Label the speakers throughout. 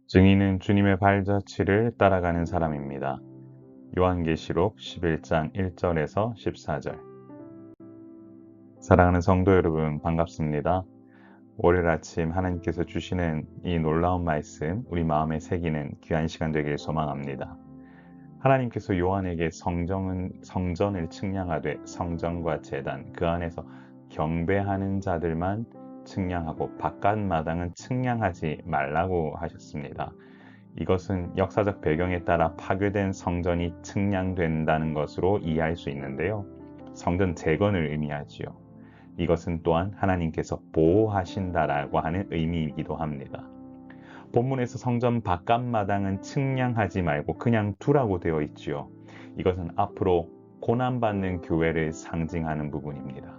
Speaker 1: 증인은 주님의 발자취를 따라가는 사람입니다. 요한계시록 11장 1절에서 14절. 사랑하는 성도 여러분, 반갑습니다. 월요일 아침 하나님께서 주시는 이 놀라운 말씀, 우리 마음에 새기는 귀한 시간 되길 소망합니다. 하나님께서 요한에게 성전을 측량하되 성전과 제단, 그 안에서 경배하는 자들만 측량하고 바깥 마당은 측량하지 말라고 하셨습니다. 이것은 역사적 배경에 따라 파괴된 성전이 측량된다는 것으로 이해할 수 있는데요. 성전 재건을 의미하지요. 이것은 또한 하나님께서 보호하신다라고 하는 의미이기도 합니다. 본문에서 성전 바깥마당은 측량하지 말고 그냥 두라고 되어 있지요. 이것은 앞으로 고난받는 교회를 상징하는 부분입니다.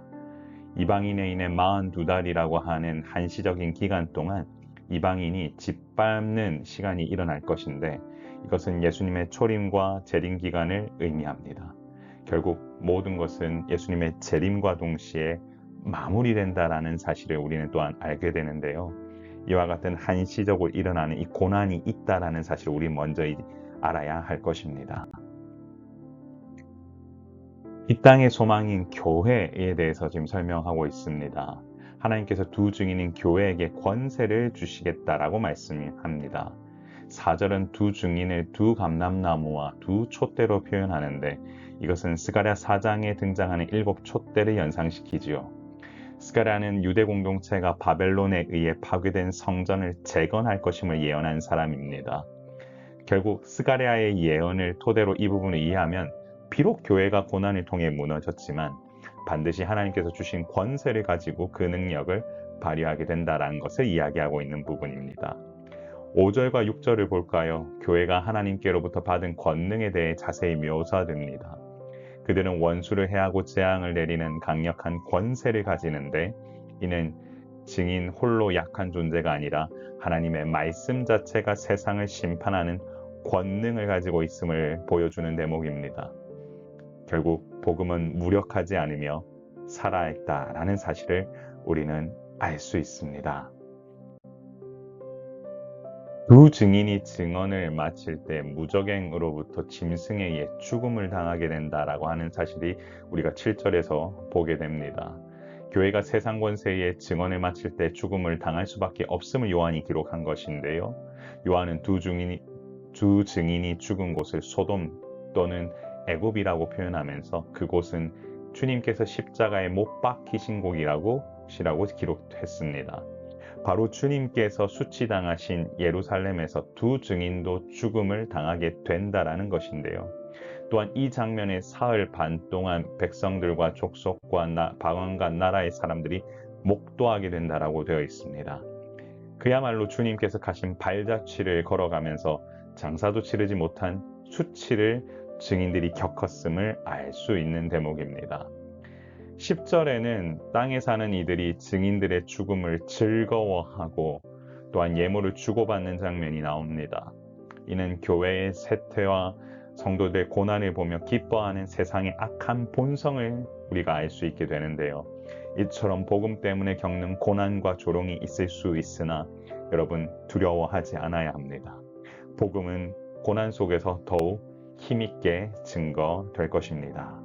Speaker 1: 이방인에 인해 42달이라고 하는 한시적인 기간 동안 이방인이 짓밟는 시간이 일어날 것인데, 이것은 예수님의 초림과 재림 기간을 의미합니다. 결국 모든 것은 예수님의 재림과 동시에 마무리된다라는 사실을 우리는 또한 알게 되는데요. 이와 같은 한시적으로 일어나는 이 고난이 있다라는 사실을 우리 먼저 알아야 할 것입니다. 이 땅의 소망인 교회에 대해서 지금 설명하고 있습니다. 하나님께서 두 증인인 교회에게 권세를 주시겠다라고 말씀합니다. 4절은 두 증인을 두 감람나무와 두 촛대로 표현하는데, 이것은 스가랴 4장에 등장하는 7 촛대를 연상시키지요. 스가랴는 유대 공동체가 바벨론에 의해 파괴된 성전을 재건할 것임을 예언한 사람입니다. 결국 스가랴의 예언을 토대로 이 부분을 이해하면, 비록 교회가 고난을 통해 무너졌지만 반드시 하나님께서 주신 권세를 가지고 그 능력을 발휘하게 된다는 것을 이야기하고 있는 부분입니다. 5절과 6절을 볼까요? 교회가 하나님께로부터 받은 권능에 대해 자세히 묘사됩니다. 그들은 원수를 해하고 재앙을 내리는 강력한 권세를 가지는데, 이는 증인 홀로 약한 존재가 아니라 하나님의 말씀 자체가 세상을 심판하는 권능을 가지고 있음을 보여주는 대목입니다. 결국 복음은 무력하지 않으며 살아있다라는 사실을 우리는 알 수 있습니다. 두 증인이 증언을 마칠 때 무적행으로부터 짐승에 의해 죽음을 당하게 된다라고 하는 사실이 우리가 7절에서 보게 됩니다. 교회가 세상 권세에 증언을 마칠 때 죽음을 당할 수밖에 없음을 요한이 기록한 것인데요. 요한은 두 증인이 죽은 곳을 소돔 또는 애굽이라고 표현하면서 그곳은 주님께서 십자가에 못 박히신 곳이라고 기록했습니다. 바로 주님께서 수치당하신 예루살렘에서 두 증인도 죽음을 당하게 된다라는 것인데요. 또한 이 장면에 사흘 반 동안 백성들과 족속과 방언과 나라의 사람들이 목도하게 된다라고 되어 있습니다. 그야말로 주님께서 가신 발자취를 걸어가면서 장사도 치르지 못한 수치를 증인들이 겪었음을 알 수 있는 대목입니다. 10절에는 땅에 사는 이들이 증인들의 죽음을 즐거워하고 또한 예물을 주고받는 장면이 나옵니다. 이는 교회의 쇠퇴와 성도들의 고난을 보며 기뻐하는 세상의 악한 본성을 우리가 알 수 있게 되는데요. 이처럼 복음 때문에 겪는 고난과 조롱이 있을 수 있으나 여러분, 두려워하지 않아야 합니다. 복음은 고난 속에서 더욱 힘있게 증거될 것입니다.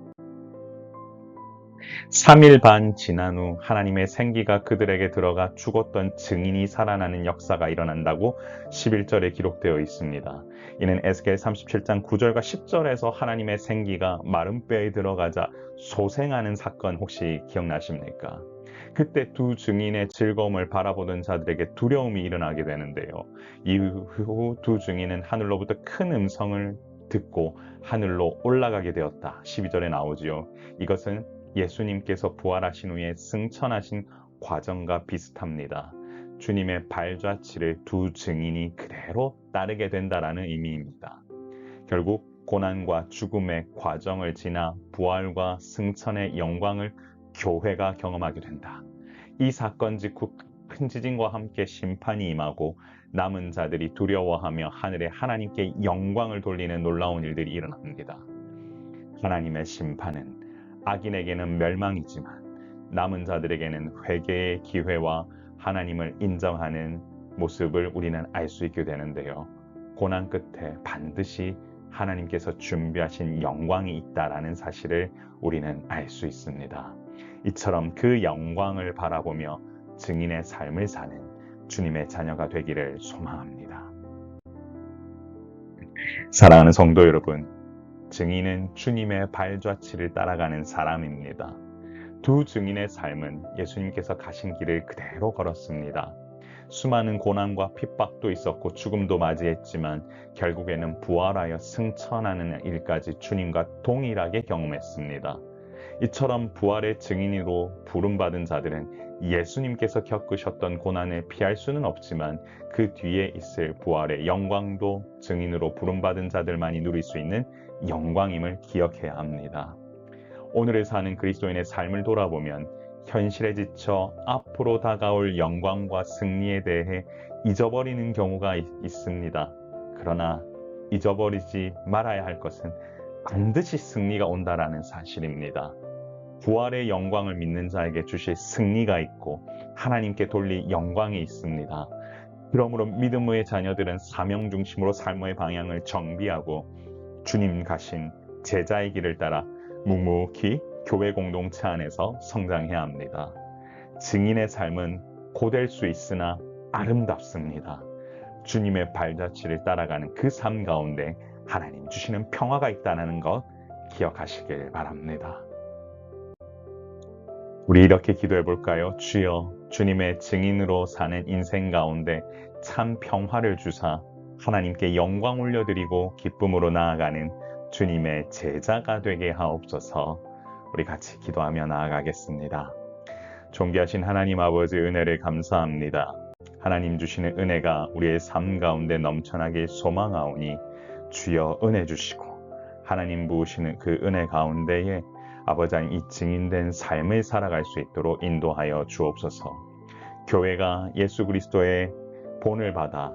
Speaker 1: 3일 반 지난 후 하나님의 생기가 그들에게 들어가 죽었던 증인이 살아나는 역사가 일어난다고 11절에 기록되어 있습니다. 이는 에스겔 37장 9절과 10절에서 하나님의 생기가 마른 뼈에 들어가자 소생하는 사건 혹시 기억나십니까? 그때 두 증인의 즐거움을 바라보던 자들에게 두려움이 일어나게 되는데요. 이후 두 증인은 하늘로부터 큰 음성을 듣고 하늘로 올라가게 되었다. 12절에 나오지요. 이것은 예수님께서 부활하신 후에 승천하신 과정과 비슷합니다. 주님의 발자취를 두 증인이 그대로 따르게 된다라는 의미입니다. 결국 고난과 죽음의 과정을 지나 부활과 승천의 영광을 교회가 경험하게 된다. 이 사건 직후 큰 지진과 함께 심판이 임하고 남은 자들이 두려워하며 하늘에 하나님께 영광을 돌리는 놀라운 일들이 일어납니다. 하나님의 심판은 악인에게는 멸망이지만 남은 자들에게는 회개의 기회와 하나님을 인정하는 모습을 우리는 알 수 있게 되는데요. 고난 끝에 반드시 하나님께서 준비하신 영광이 있다라는 사실을 우리는 알 수 있습니다. 이처럼 그 영광을 바라보며 증인의 삶을 사는 주님의 자녀가 되기를 소망합니다. 사랑하는 성도 여러분, 증인은 주님의 발자취를 따라가는 사람입니다. 두 증인의 삶은 예수님께서 가신 길을 그대로 걸었습니다. 수많은 고난과 핍박도 있었고 죽음도 맞이했지만 결국에는 부활하여 승천하는 일까지 주님과 동일하게 경험했습니다. 이처럼 부활의 증인으로 부름받은 자들은 예수님께서 겪으셨던 고난을 피할 수는 없지만 그 뒤에 있을 부활의 영광도 증인으로 부름받은 자들만이 누릴 수 있는 영광임을 기억해야 합니다. 오늘을 사는 그리스도인의 삶을 돌아보면 현실에 지쳐 앞으로 다가올 영광과 승리에 대해 잊어버리는 경우가 있습니다. 그러나 잊어버리지 말아야 할 것은 반드시 승리가 온다라는 사실입니다. 부활의 영광을 믿는 자에게 주실 승리가 있고 하나님께 돌릴 영광이 있습니다. 그러므로 믿음의 자녀들은 사명 중심으로 삶의 방향을 정비하고 주님 가신 제자의 길을 따라 묵묵히 교회 공동체 안에서 성장해야 합니다. 증인의 삶은 고될 수 있으나 아름답습니다. 주님의 발자취를 따라가는 그 삶 가운데 하나님 주시는 평화가 있다는 것 기억하시길 바랍니다. 우리 이렇게 기도해 볼까요? 주여, 주님의 증인으로 사는 인생 가운데 참 평화를 주사 하나님께 영광 올려드리고 기쁨으로 나아가는 주님의 제자가 되게 하옵소서. 우리 같이 기도하며 나아가겠습니다. 존귀하신 하나님 아버지 은혜를 감사합니다. 하나님 주시는 은혜가 우리의 삶 가운데 넘쳐나길 소망하오니 주여 은혜 주시고 하나님 부으시는 그 은혜 가운데에 아버지 이 증인된 삶을 살아갈 수 있도록 인도하여 주옵소서. 교회가 예수 그리스도의 본을 받아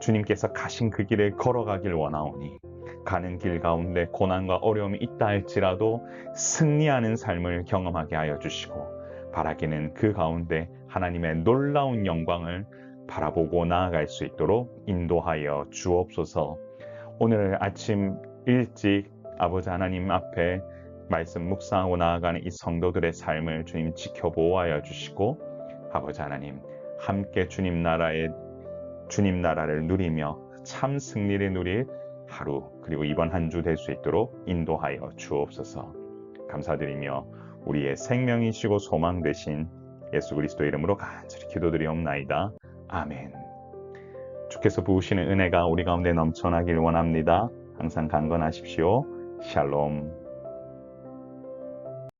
Speaker 1: 주님께서 가신 그 길을 걸어가길 원하오니 가는 길 가운데 고난과 어려움이 있다 할지라도 승리하는 삶을 경험하게 하여 주시고 바라기는 그 가운데 하나님의 놀라운 영광을 바라보고 나아갈 수 있도록 인도하여 주옵소서. 오늘 아침 일찍 아버지 하나님 앞에 말씀 묵상하고 나아가는 이 성도들의 삶을 주님 지켜보호하여 주시고 아버지 하나님 함께 주님 나라를 누리며 참 승리를 누릴 하루 그리고 이번 한 주 될 수 있도록 인도하여 주옵소서. 감사드리며 우리의 생명이시고 소망 되신 예수 그리스도의 이름으로 간절히 기도드리옵나이다. 아멘. 주께서 부으시는 은혜가 우리 가운데 넘쳐나길 원합니다. 항상 강건하십시오. 샬롬.